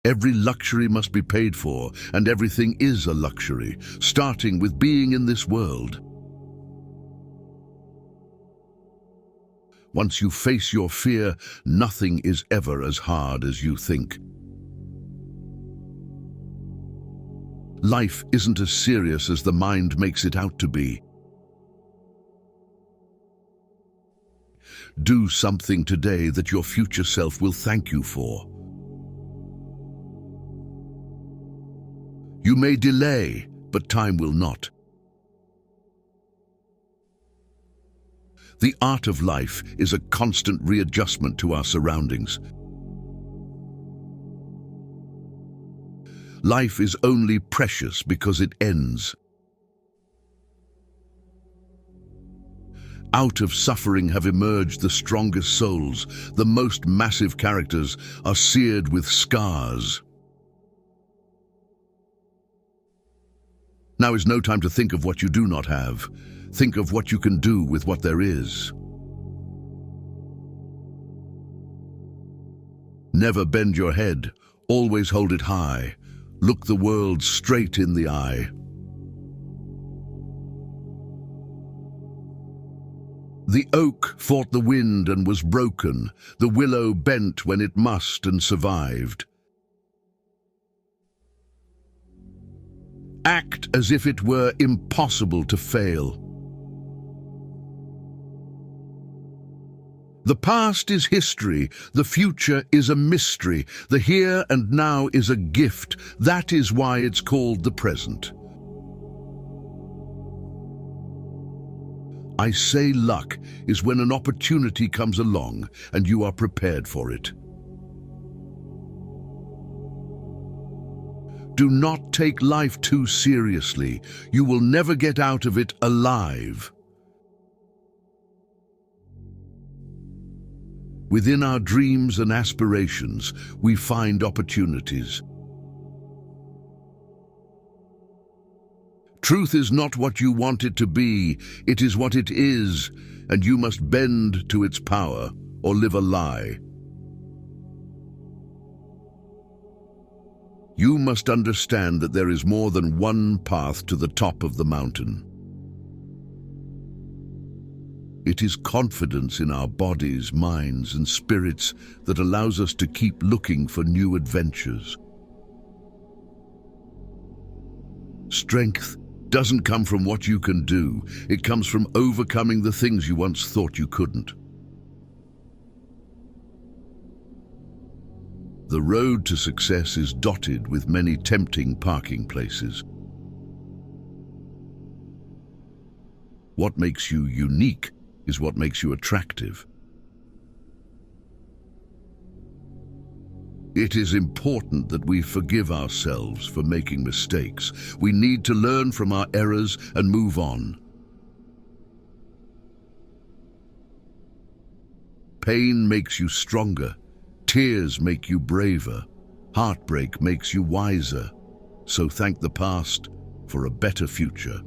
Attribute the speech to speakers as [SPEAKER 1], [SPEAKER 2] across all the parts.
[SPEAKER 1] Every luxury must be paid for, and everything is a luxury, starting with being in this world. Once you face your fear, nothing is ever as hard as you think. Life isn't as serious as the mind makes it out to be. Do something today that your future self will thank you for. You may delay, but time will not. The art of life is a constant readjustment to our surroundings. Life is only precious because it ends. Out of suffering have emerged the strongest souls. The most massive characters are seared with scars. Now is no time to think of what you do not have. Think of what you can do with what there is. Never bend your head, always hold it high. Look the world straight in the eye. The oak fought the wind and was broken. The willow bent when it must and survived. Act as if it were impossible to fail. The past is history, the future is a mystery, the here and now is a gift. That is why it's called the present. I say luck is when an opportunity comes along and you are prepared for it. Do not take life too seriously. You will never get out of it alive. Within our dreams and aspirations, we find opportunities. Truth is not what you want it to be, it is what it is, and you must bend to its power or live a lie. You must understand that there is more than one path to the top of the mountain. It is confidence in our bodies, minds, and spirits that allows us to keep looking for new adventures. Strength doesn't come from what you can do. It comes from overcoming the things you once thought you couldn't. The road to success is dotted with many tempting parking places. What makes you unique is what makes you attractive. It is important that we forgive ourselves for making mistakes. We need to learn from our errors and move on. Pain makes you stronger. Tears make you braver. Heartbreak makes you wiser. So thank the past for a better future.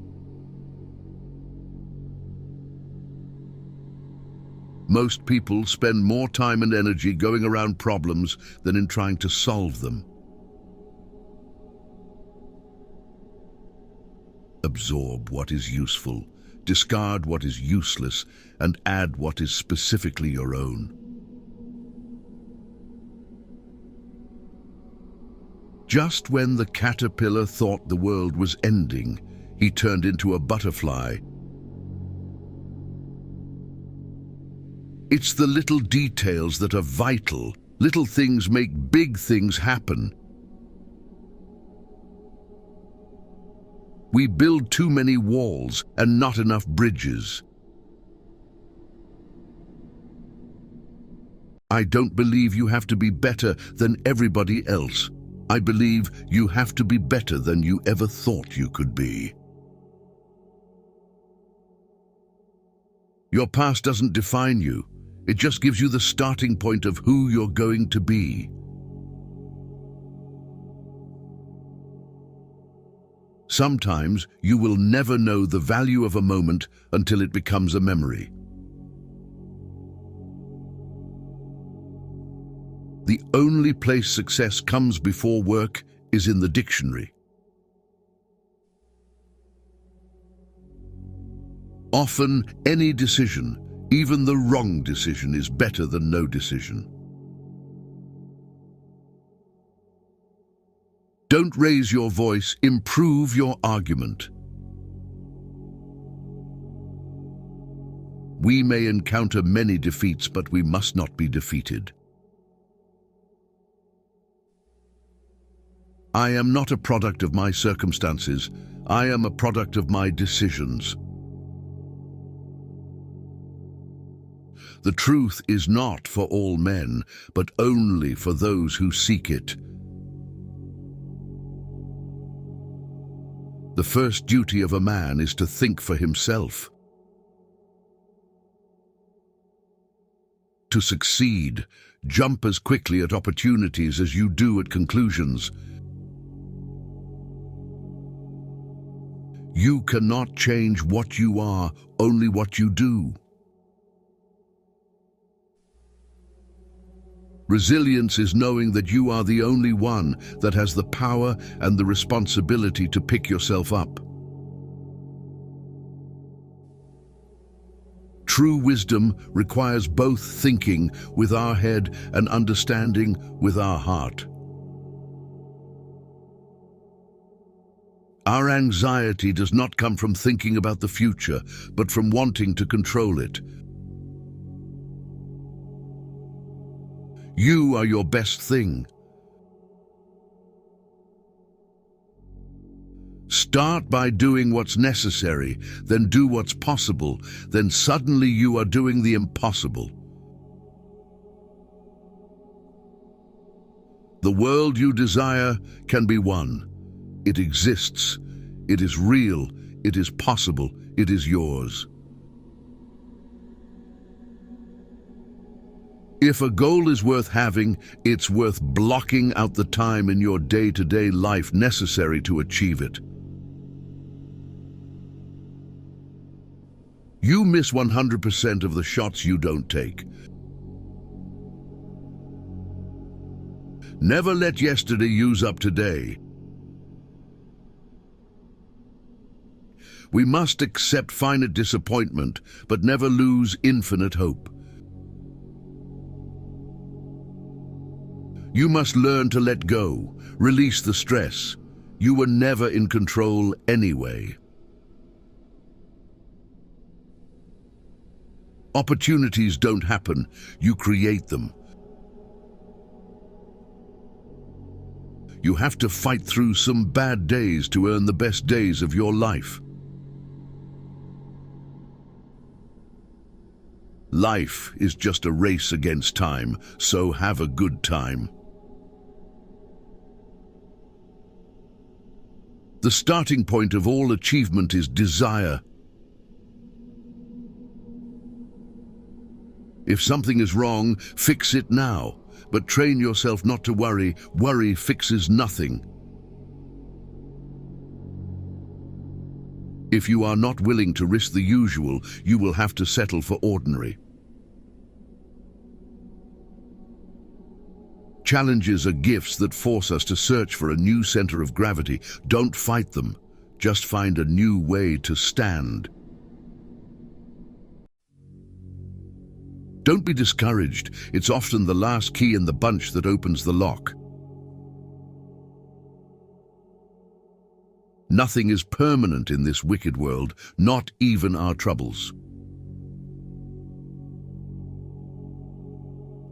[SPEAKER 1] Most people spend more time and energy going around problems than in trying to solve them. Absorb what is useful, discard what is useless, and add what is specifically your own. Just when the caterpillar thought the world was ending, he turned into a butterfly. It's the little details that are vital. Little things make big things happen. We build too many walls and not enough bridges. I don't believe you have to be better than everybody else. I believe you have to be better than you ever thought you could be. Your past doesn't define you. It just gives you the starting point of who you're going to be. Sometimes you will never know the value of a moment until it becomes a memory. The only place success comes before work is in the dictionary. Often, any decision, even the wrong decision, is better than no decision. Don't raise your voice, improve your argument. We may encounter many defeats, but we must not be defeated. I am not a product of my circumstances. I am a product of my decisions. The truth is not for all men, but only for those who seek it. The first duty of a man is to think for himself. To succeed, jump as quickly at opportunities as you do at conclusions. You cannot change what you are, only what you do. Resilience is knowing that you are the only one that has the power and the responsibility to pick yourself up. True wisdom requires both thinking with our head and understanding with our heart. Our anxiety does not come from thinking about the future, but from wanting to control it. You are your best thing. Start by doing what's necessary, then do what's possible, then suddenly you are doing the impossible. The world you desire can be won. It exists. It is real. It is possible. It is yours. If a goal is worth having, it's worth blocking out the time in your day-to-day life necessary to achieve it. You miss 100% of the shots you don't take. Never let yesterday use up today. We must accept finite disappointment, but never lose infinite hope. You must learn to let go, release the stress. You were never in control anyway. Opportunities don't happen, you create them. You have to fight through some bad days to earn the best days of your life. Life is just a race against time, so have a good time. The starting point of all achievement is desire. If something is wrong, fix it now, but train yourself not to worry. Worry fixes nothing. If you are not willing to risk the usual, you will have to settle for ordinary. Challenges are gifts that force us to search for a new center of gravity. Don't fight them. Just find a new way to stand. Don't be discouraged. It's often the last key in the bunch that opens the lock. Nothing is permanent in this wicked world, not even our troubles.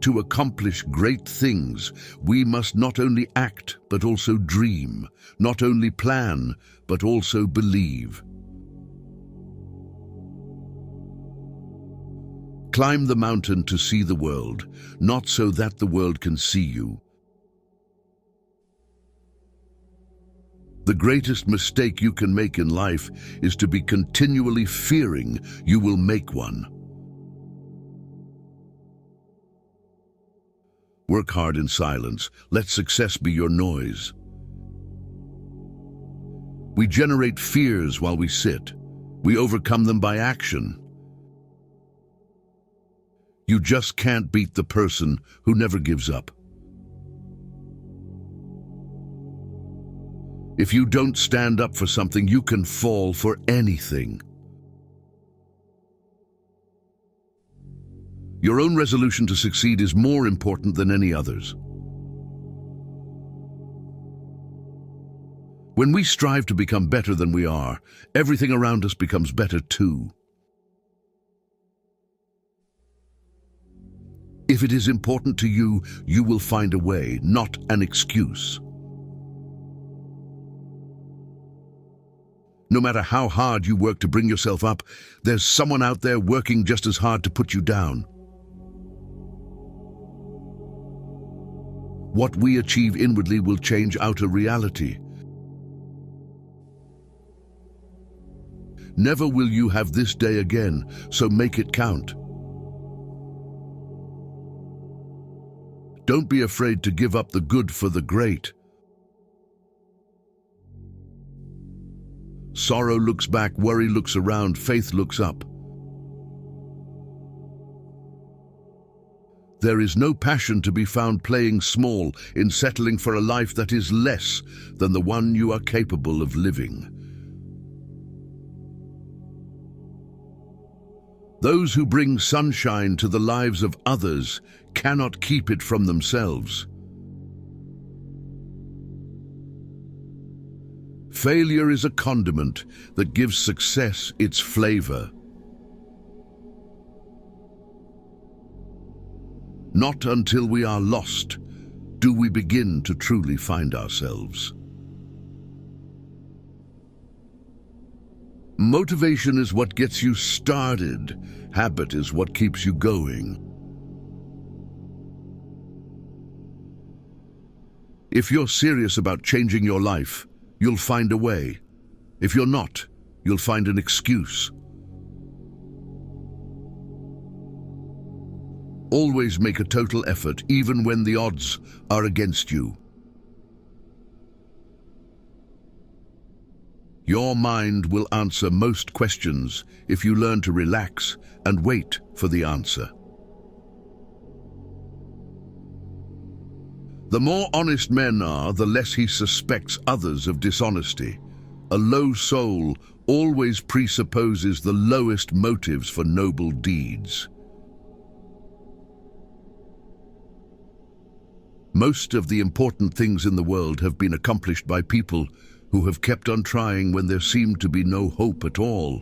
[SPEAKER 1] To accomplish great things, we must not only act, but also dream, not only plan, but also believe. Climb the mountain to see the world, not so that the world can see you. The greatest mistake you can make in life is to be continually fearing you will make one. Work hard in silence. Let success be your noise. We generate fears while we sit. We overcome them by action. You just can't beat the person who never gives up. If you don't stand up for something, you can fall for anything. Your own resolution to succeed is more important than any others. When we strive to become better than we are, everything around us becomes better too. If it is important to you, you will find a way, not an excuse. No matter how hard you work to bring yourself up, there's someone out there working just as hard to put you down. What we achieve inwardly will change outer reality. Never will you have this day again, so make it count. Don't be afraid to give up the good for the great. Sorrow looks back, worry looks around, faith looks up. There is no passion to be found playing small in settling for a life that is less than the one you are capable of living. Those who bring sunshine to the lives of others cannot keep it from themselves. Failure is a condiment that gives success its flavor. Not until we are lost do we begin to truly find ourselves. Motivation is what gets you started. Habit is what keeps you going. If you're serious about changing your life, you'll find a way. If you're not, you'll find an excuse. Always make a total effort, even when the odds are against you. Your mind will answer most questions if you learn to relax and wait for the answer. The more honest men are, the less he suspects others of dishonesty. A low soul always presupposes the lowest motives for noble deeds. Most of the important things in the world have been accomplished by people who have kept on trying when there seemed to be no hope at all.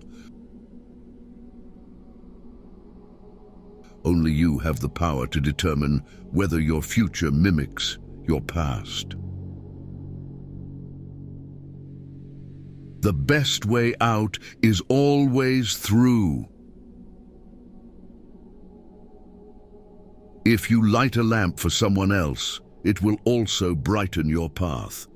[SPEAKER 1] Only you have the power to determine whether your future mimics your past. The best way out is always through. If you light a lamp for someone else, it will also brighten your path.